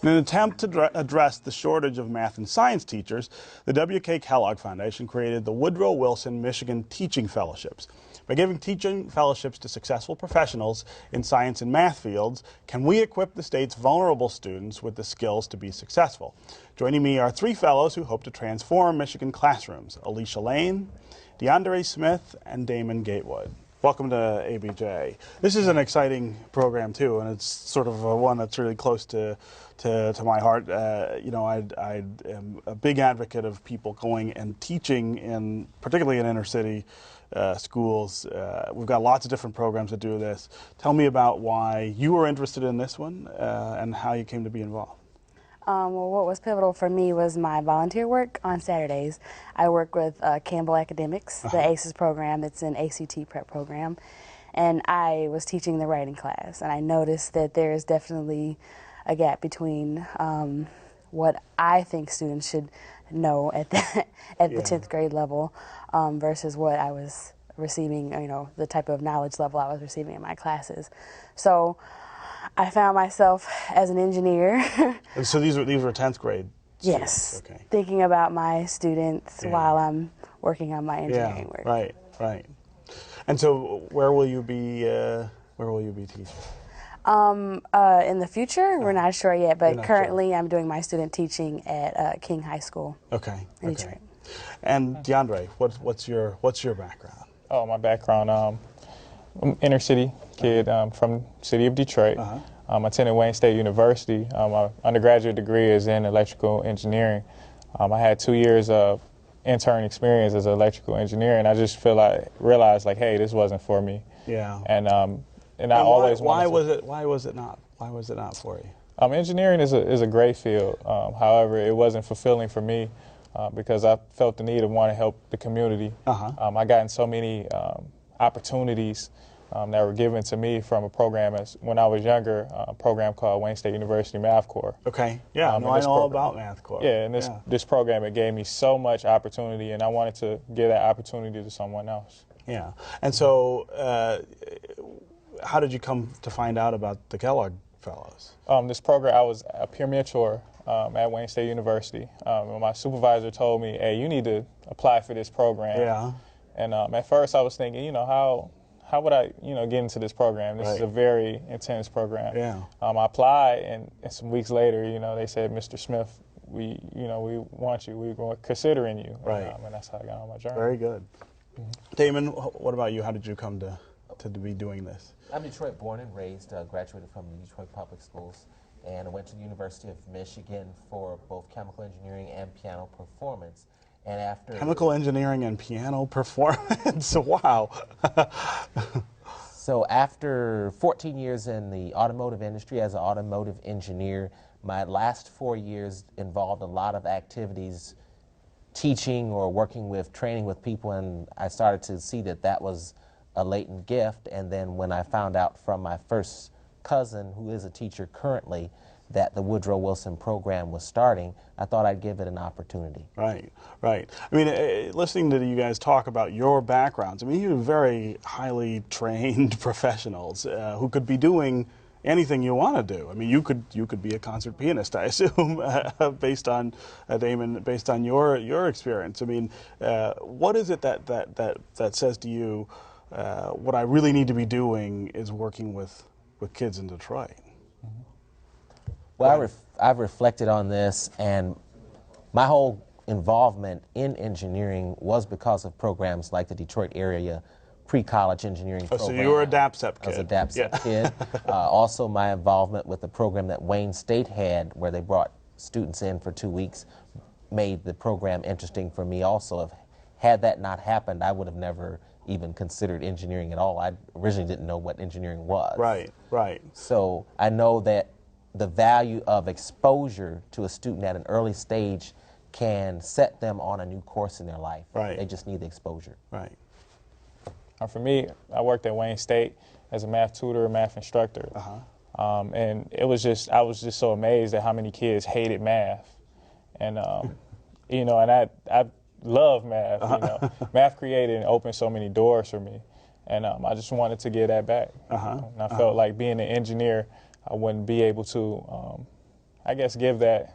In an attempt to address the shortage of math and science teachers, the W.K. Kellogg Foundation created the Woodrow Wilson Michigan Teaching Fellowships. By giving teaching fellowships to successful professionals in science and math fields, can we equip the state's vulnerable students with the skills to be successful? Joining me are three fellows who hope to transform Michigan classrooms: Alicia Lane, DeAndre Smith, and Damon Gatewood. Welcome to ABJ. This is an exciting program too, and it's sort of one that's really close to my heart. You know, I am a big advocate of people going and teaching particularly in inner city schools. We've got lots of different programs that do this. Tell me about why you were interested in this one and how you came to be involved. Well, what was pivotal for me was my volunteer work on Saturdays. I work with Campbell Academics, the ACES program. It's an ACT prep program. And I was teaching the writing class, and I noticed that there is definitely a gap between what I think students should know at the 10th grade level versus what I was receiving, you know, the type of knowledge level I was receiving in my classes. So I found myself as an engineer. And so these were 10th grade students? Yes. Okay. Thinking about my students while I'm working on my engineering work. Right. And so where will you be teaching? In the future, we're not sure yet, but currently I'm doing my student teaching at King High School. In Detroit. And DeAndre, what's your background? Oh, my background, I'm an inner city kid from the city of Detroit. I attended Wayne State University. My undergraduate degree is in electrical engineering. I had 2 years of intern experience as an electrical engineer, and I just realized like, hey, this wasn't for me. Yeah. And I always why was it not for you? Engineering is a great field. However, it wasn't fulfilling for me because I felt the need of wanting to help the community. I got in so many opportunities that were given to me from a program when I was younger, a program called Wayne State University Math Corps. Okay, yeah, I know all about Math Corps. Yeah, and this program, it gave me so much opportunity, and I wanted to give that opportunity to someone else. Yeah, and so how did you come to find out about the Kellogg Fellows? This program, I was a peer mentor at Wayne State University. And my supervisor told me, hey, you need to apply for this program. Yeah. And at first I was thinking, you know, how would I, get into this program? This is a very intense program. Yeah. I applied, and some weeks later, they said, Mr. Smith, we want you. We're considering you. Right. And that's how I got on my journey. Very good. Damon, what about you? How did you come to be doing this? I'm Detroit born and raised, graduated from the Detroit Public Schools, and I went to the University of Michigan for both chemical engineering and piano performance. And after chemical engineering and piano performance, wow. So after 14 years in the automotive industry as an automotive engineer, my last 4 years involved a lot of activities teaching or working with, training with people, and I started to see that was a latent gift. And then when I found out from my first cousin, who is a teacher currently, that the Woodrow Wilson program was starting, I thought I'd give it an opportunity. Right. I mean, listening to you guys talk about your backgrounds, I mean, you're very highly trained professionals who could be doing anything you want to do. I mean, you could be a concert pianist, I assume, based on Damon, based on your experience. I mean, what is it that says to you, what I really need to be doing is working with kids in Detroit? Well, I've reflected on this, and my whole involvement in engineering was because of programs like the Detroit area pre-college engineering program. So you were a DAPSEP kid. I was a DAPSEP kid. Also, my involvement with the program that Wayne State had, where they brought students in for 2 weeks, made the program interesting for me also. Had that not happened, I would have never even considered engineering at all. I originally didn't know what engineering was. Right. So I know that the value of exposure to a student at an early stage can set them on a new course in their life. Right. They just need the exposure. Right. For me, I worked at Wayne State as a math tutor, math instructor. And I was just so amazed at how many kids hated math. And, and I love math. Math created and opened so many doors for me. And I just wanted to give that back. And I felt like being an engineer, I wouldn't be able to I guess give that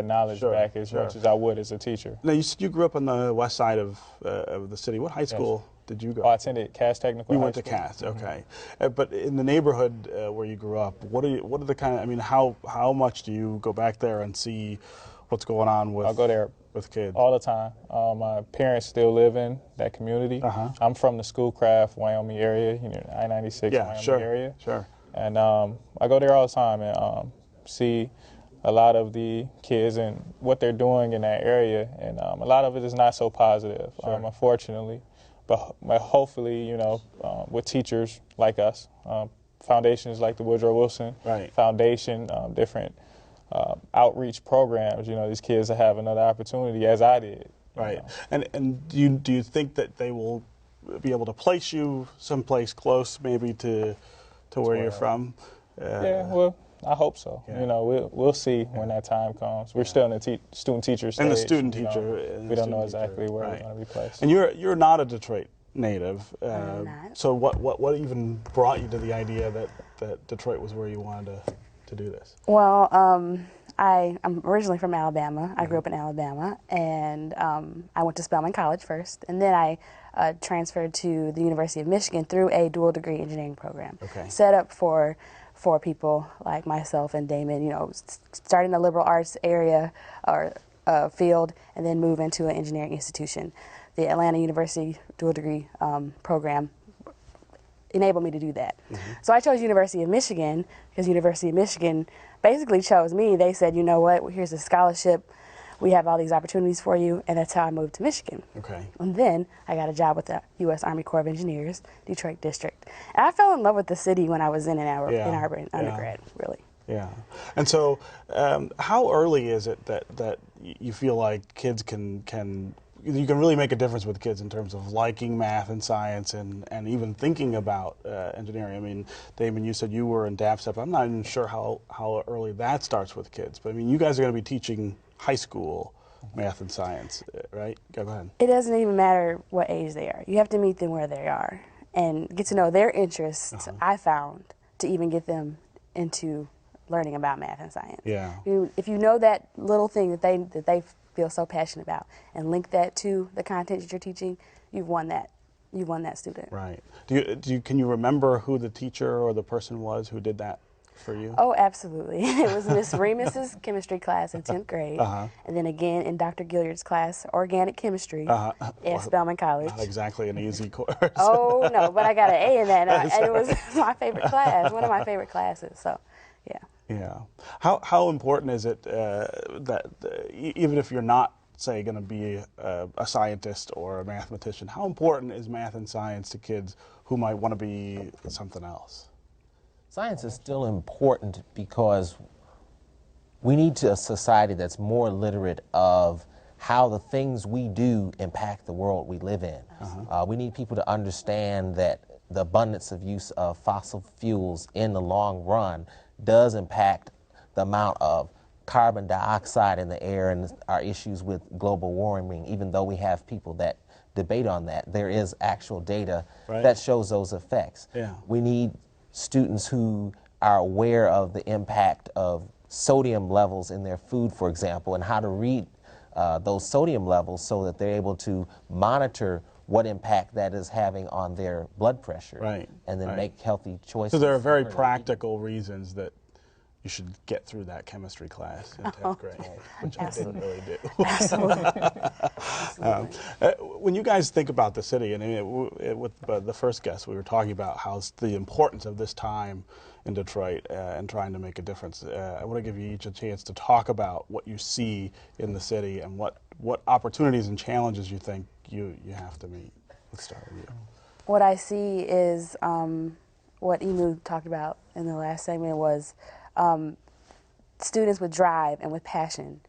knowledge Sure, back as sure. much as I would as a teacher. Now, you said you grew up on the west side of the city. What high school did you go? Oh, I attended Cass Technical. You High went to School. Cass, okay. But in the neighborhood where you grew up, what are the kind of, I mean, how much do you go back there and see what's going on with, I'll go there with kids? all the time. My parents still live in that community. I'm from the Schoolcraft, Wyoming area, I-96 Wyoming area. Sure. And I go there all the time and see a lot of the kids and what they're doing in that area. And a lot of it is not so positive, unfortunately. But hopefully, with teachers like us, foundations like the Woodrow Wilson Foundation, different outreach programs, these kids will have another opportunity, as I did. Right. And do you think that they will be able to place you someplace close, maybe to where you're from? Yeah, well, I hope so. We'll see when that time comes. We're still in the student-teacher stage. And the student-teacher. We don't know exactly where we're going to be placed. And you're not a Detroit native. I'm not. So what even brought you to the idea that Detroit was where you wanted to do this? Well, I'm originally from Alabama. I grew up in Alabama, and I went to Spelman College first, and then I transferred to the University of Michigan through a dual degree engineering program. Set up for people like myself and Damon, start in the liberal arts area or field, and then move into an engineering institution. The Atlanta University dual degree program enabled me to do that. So I chose University of Michigan because University of Michigan basically chose me. They said, you know what, here's a scholarship. We have all these opportunities for you, and that's how I moved to Michigan. And then I got a job with the U.S. Army Corps of Engineers, Detroit District. And I fell in love with the city when I was in Ann Arbor in undergrad, really. Yeah. And so how early is it that you feel like kids you can really make a difference with kids in terms of liking math and science and even thinking about engineering? I mean, Damon, you said you were in DAPSEP. I'm not even sure how early that starts with kids. But I mean, you guys are going to be teaching high school math and science, right? Go ahead. It doesn't even matter what age they are. You have to meet them where they are and get to know their interests, I found, to even get them into learning about math and science. Yeah. If you know that little thing that they feel so passionate about and link that to the content that you're teaching, you've won that student. Right. Can you remember who the teacher or the person was who did that for you? Oh, absolutely. It was Miss Remus's chemistry class in 10th grade, and then again in Dr. Gilliard's class, organic chemistry at Spelman College. Not exactly an easy course. Oh, no, but I got an A in that, and it was my favorite class, one of my favorite classes, so, yeah. Yeah. How important is it that even if you're not, say, going to be a scientist or a mathematician, how important is math and science to kids who might want to be something else? Science is still important because we need a society that's more literate of how the things we do impact the world we live in. We need people to understand that the abundance of use of fossil fuels in the long run does impact the amount of carbon dioxide in the air and our issues with global warming. Even though we have people that debate on that, there is actual data that shows those effects. We need students who are aware of the impact of sodium levels in their food, for example, and how to read those sodium levels so that they're able to monitor what impact that is having on their blood pressure, and then make healthy choices. So there are very practical reasons that you should get through that chemistry class in 10th grade, which I didn't really do. When you guys think about the city, and with the first guest, we were talking about how the importance of this time in Detroit and trying to make a difference. I want to give you each a chance to talk about what you see in the city and what opportunities and challenges you think you have to meet. Let's start with you. What I see is what Emu talked about in the last segment was students with drive and with passion,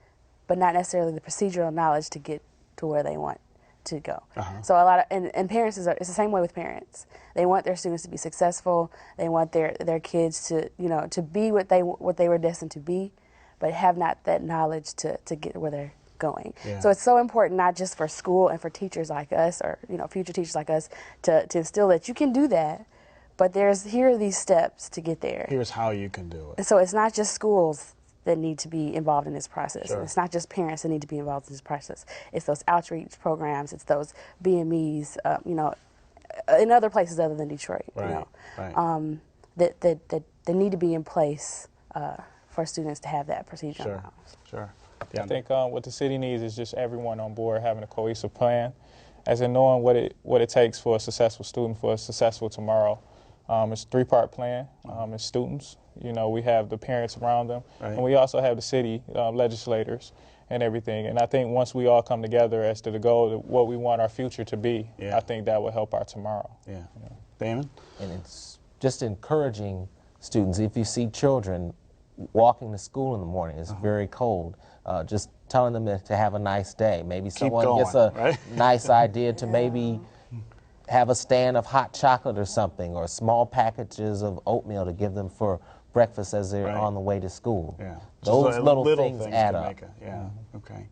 but not necessarily the procedural knowledge to get to where they want to go. So a lot of, and parents, it's the same way with parents. They want their students to be successful. They want their kids to, to be what they were destined to be, but have not that knowledge to get where they're going. So it's so important, not just for school and for teachers like us, or future teachers like us, to instill that you can do that, but here are these steps to get there. Here's how you can do it. And so it's not just schools that need to be involved in this process. Sure. And it's not just parents that need to be involved in this process. It's those outreach programs. It's those BMEs, you know, in other places other than Detroit. Right. You know, Right. that need to be in place for students to have that procedure. Sure. Sure. I think what the city needs is just everyone on board having a cohesive plan, as in knowing what it takes for a successful student for a successful tomorrow. It's a three-part plan. It's students. You know, we have the parents around them, right. and we also have the city legislators and everything. And I think once we all come together as to the goal of what we want our future to be, yeah. I think that will help our tomorrow. Yeah. Damon? And it's just encouraging students. If you see children walking to school in the morning, it's very cold, just telling them to have a nice day. Maybe someone gets a nice idea to maybe have a stand of hot chocolate or something, or small packages of oatmeal to give them for breakfast as they're on the way to school. Yeah. Those little things add up. Yeah. Okay.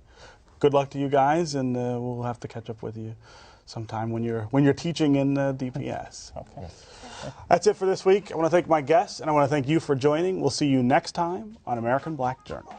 Good luck to you guys, and we'll have to catch up with you sometime when you're teaching in DPS. Okay. That's it for this week. I want to thank my guests, and I want to thank you for joining. We'll see you next time on American Black Journal.